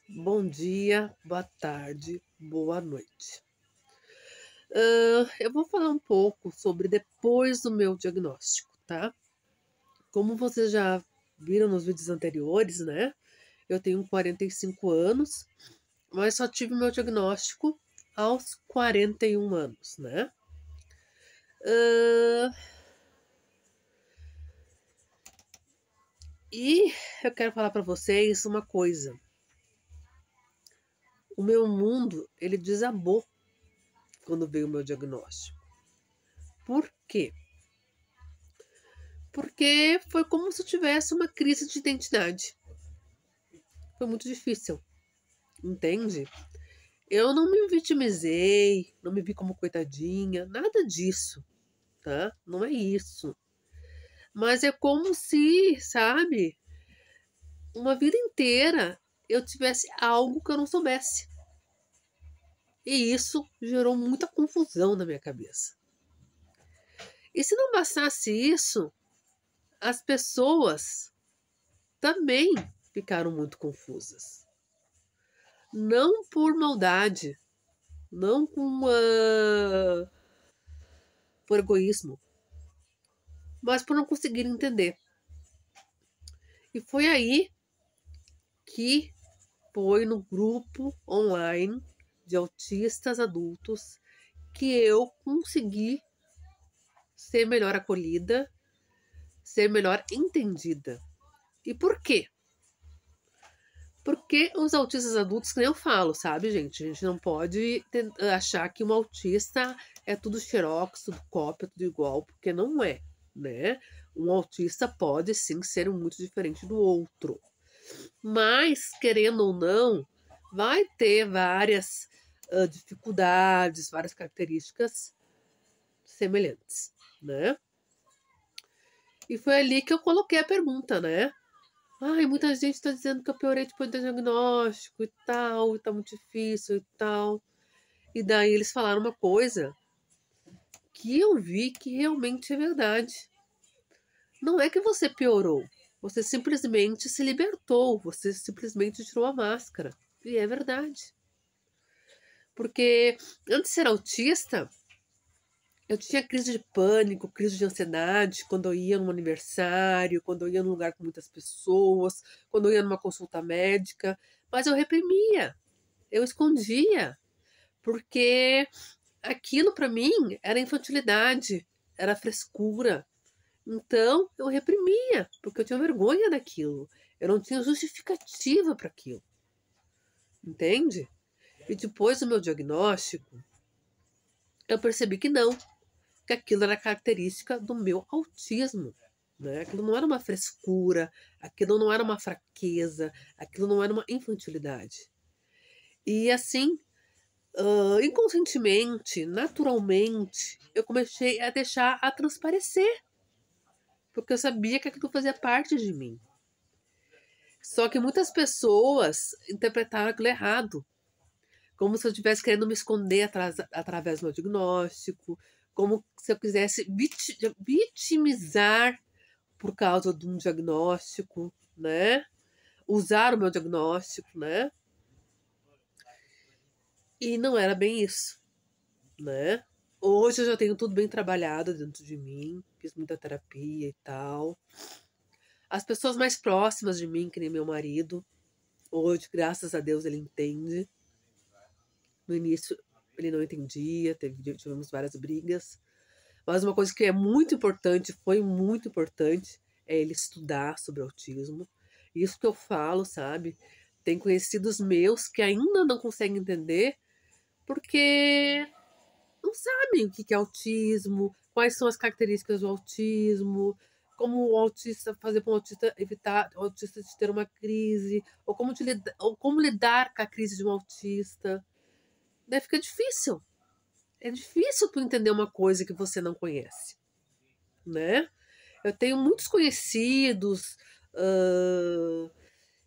Bom dia, boa tarde, boa noite. Eu vou falar um pouco sobre depois do meu diagnóstico, tá? Como vocês já viram nos vídeos anteriores, né? Eu tenho 45 anos, mas só tive meu diagnóstico aos 41 anos, né? Ahn, e eu quero falar para vocês uma coisa. O meu mundo, ele desabou quando veio o meu diagnóstico. Por quê? Porque foi como se eu tivesse uma crise de identidade. Foi muito difícil, entende? Eu não me vitimizei, não me vi como coitadinha, nada disso, tá? Não é isso. Mas é como se, sabe, uma vida inteira eu tivesse algo que eu não soubesse. E isso gerou muita confusão na minha cabeça. E se não bastasse isso, as pessoas também ficaram muito confusas. Não por maldade, não por egoísmo, mas por não conseguir entender. E foi aí que foi no grupo online de autistas adultos que eu consegui ser melhor acolhida, ser melhor entendida. E por quê? Porque os autistas adultos, que nem eu falo, sabe, gente? A gente não pode achar que um autista é tudo xerox, tudo cópia, tudo igual, porque não é, né? Um autista pode sim ser muito diferente do outro. Mas, querendo ou não, vai ter várias dificuldades, várias características semelhantes, né? E foi ali que eu coloquei a pergunta, né? Ai, muita gente tá dizendo que eu piorei depois do diagnóstico e tal, e tá muito difícil e tal. E daí eles falaram uma coisa que eu vi que realmente é verdade. Não é que você piorou, você simplesmente se libertou, você simplesmente tirou a máscara. E é verdade. Porque antes de ser autista, eu tinha crise de pânico, crise de ansiedade quando eu ia num aniversário, quando eu ia num lugar com muitas pessoas, quando eu ia numa consulta médica, mas eu reprimia, eu escondia, porque aquilo para mim era infantilidade, era frescura. Então eu reprimia, porque eu tinha vergonha daquilo. Eu não tinha justificativa para aquilo. Entende? E depois do meu diagnóstico, eu percebi que não, que aquilo era característica do meu autismo. Né? Aquilo não era uma frescura, aquilo não era uma fraqueza, aquilo não era uma infantilidade. E assim, inconscientemente, naturalmente, eu comecei a deixar a transparecer, porque eu sabia que aquilo fazia parte de mim. Só que muitas pessoas interpretaram aquilo errado, como se eu estivesse querendo me esconder através do meu diagnóstico, como se eu quisesse vitimizar por causa de um diagnóstico, né? Usar o meu diagnóstico, né? E não era bem isso, né? Hoje eu já tenho tudo bem trabalhado dentro de mim, fiz muita terapia e tal. As pessoas mais próximas de mim, que nem meu marido, hoje, graças a Deus, ele entende. No início, ele não entendia, tivemos várias brigas. Mas uma coisa que é muito importante, foi muito importante, é ele estudar sobre autismo. Isso que eu falo, sabe? Tem conhecidos meus que ainda não conseguem entender porque não sabem o que é autismo, quais são as características do autismo, como o autista fazer para o autista evitar o autista de ter uma crise, ou como lidar com a crise de um autista. Daí fica difícil. É difícil tu entender uma coisa que você não conhece, né? Eu tenho muitos conhecidos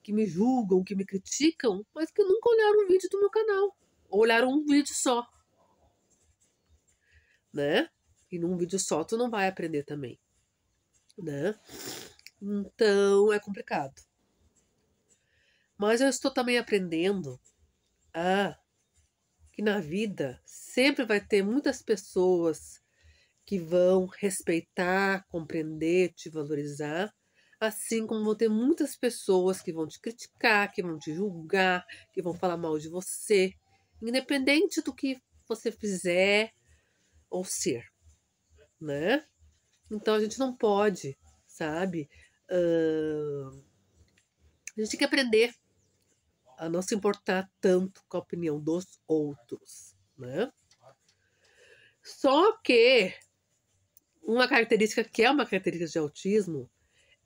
que me julgam, que me criticam, mas que nunca olharam um vídeo do meu canal. Ou olharam um vídeo só, né? E num vídeo só tu não vai aprender também, né? Então é complicado. Mas eu estou também aprendendo que na vida sempre vai ter muitas pessoas que vão respeitar, compreender, te valorizar, assim como vão ter muitas pessoas que vão te criticar, que vão te julgar, que vão falar mal de você, independente do que você fizer ou ser, né? Então a gente não pode, sabe? A gente tem que aprender a não se importar tanto com a opinião dos outros, né? Só que uma característica que é uma característica de autismo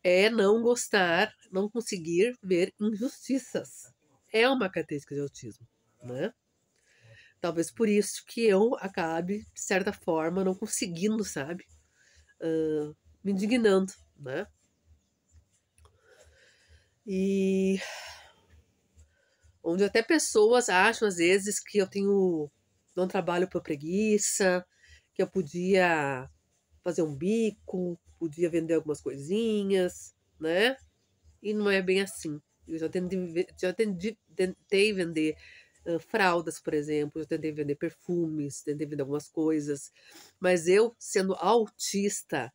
é não gostar, não conseguir ver injustiças. É uma característica de autismo, né? Talvez por isso que eu acabe, de certa forma, não conseguindo, sabe? Me indignando, né? E onde até pessoas acham, às vezes, que eu tenho. Não trabalho por preguiça, que eu podia fazer um bico, podia vender algumas coisinhas, né? E não é bem assim. Eu tentei vender fraldas, por exemplo, eu tentei vender perfumes, tentei vender algumas coisas, mas eu, sendo autista,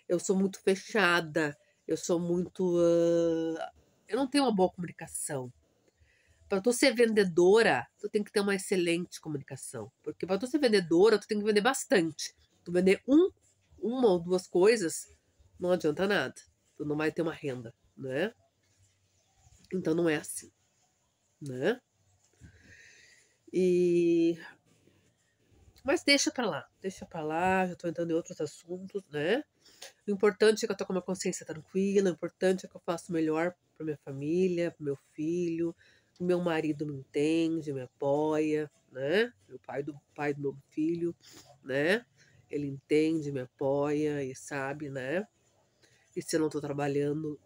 eu sou muito fechada, eu sou muito. Eu não tenho uma boa comunicação. Para tu ser vendedora, tu tem que ter uma excelente comunicação. Porque para tu ser vendedora, tu tem que vender bastante. Tu vender uma ou duas coisas, não adianta nada. Tu não vai ter uma renda, né? Então não é assim, né? Mas deixa pra lá, já tô entrando em outros assuntos, né? O importante é que eu tô com uma consciência tranquila, o importante é que eu faço o melhor pra minha família, pro meu filho, o meu marido me entende, me apoia, né? O pai do meu filho, né? Ele entende, me apoia e sabe, né? E se eu não tô trabalhando,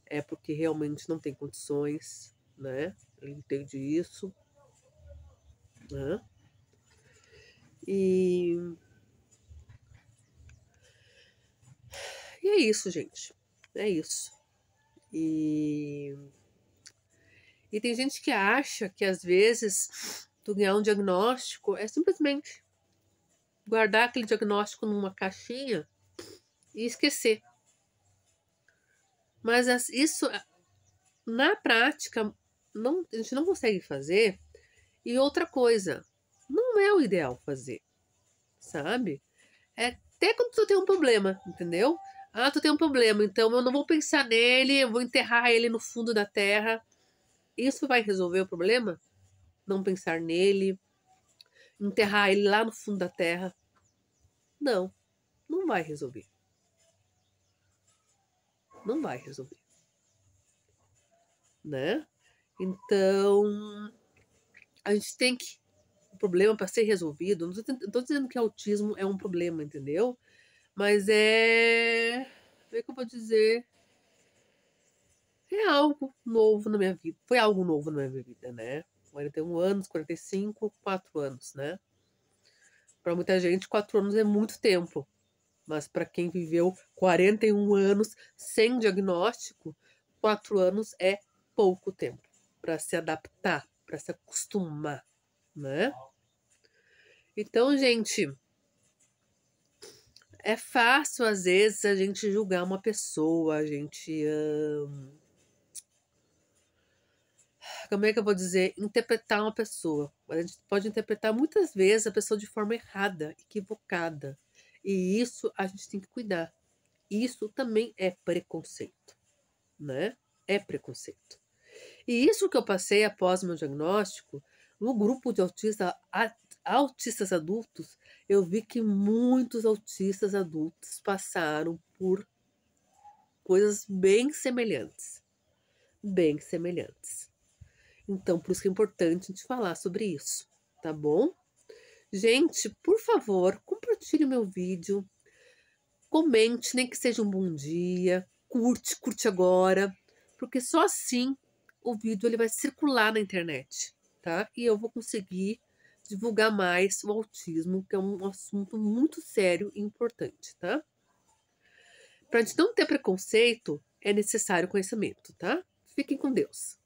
é porque realmente não tem condições, né? Ele entende isso, né? E é isso, gente. É isso. E tem gente que acha que às vezes tu ganhar um diagnóstico é simplesmente guardar aquele diagnóstico numa caixinha e esquecer. Mas isso, na prática, a gente não consegue fazer. E outra coisa, não é o ideal fazer, sabe? É até quando tu tem um problema, entendeu? Ah, tu tem um problema, então eu não vou pensar nele, eu vou enterrar ele no fundo da terra. Isso vai resolver o problema? Não pensar nele, enterrar ele lá no fundo da terra? Não, não vai resolver. Não vai resolver, né? Então, a gente tem que. O problema para ser resolvido, não tô dizendo que autismo é um problema, entendeu? Mas é. Como é que eu vou dizer? É algo novo na minha vida. Foi algo novo na minha vida, né? 41 anos, 45, 4 anos, né? Para muita gente, 4 anos é muito tempo. Mas para quem viveu 41 anos sem diagnóstico, 4 anos é pouco tempo para se adaptar, para se acostumar, né? Então, gente, é fácil às vezes a gente julgar uma pessoa, a gente. Como é que eu vou dizer? Interpretar uma pessoa. A gente pode interpretar muitas vezes a pessoa de forma errada, equivocada. E isso a gente tem que cuidar. Isso também é preconceito, né? É preconceito. E isso que eu passei após meu diagnóstico, no grupo de autistas adultos, eu vi que muitos autistas adultos passaram por coisas bem semelhantes. Bem semelhantes. Então, por isso que é importante a gente falar sobre isso, tá bom? Gente, por favor, compartilhe o meu vídeo, comente, nem que seja um bom dia, curte agora, porque só assim o vídeo ele vai circular na internet, tá? E eu vou conseguir divulgar mais o autismo, que é um assunto muito sério e importante, tá? Pra gente não ter preconceito, é necessário conhecimento, tá? Fiquem com Deus.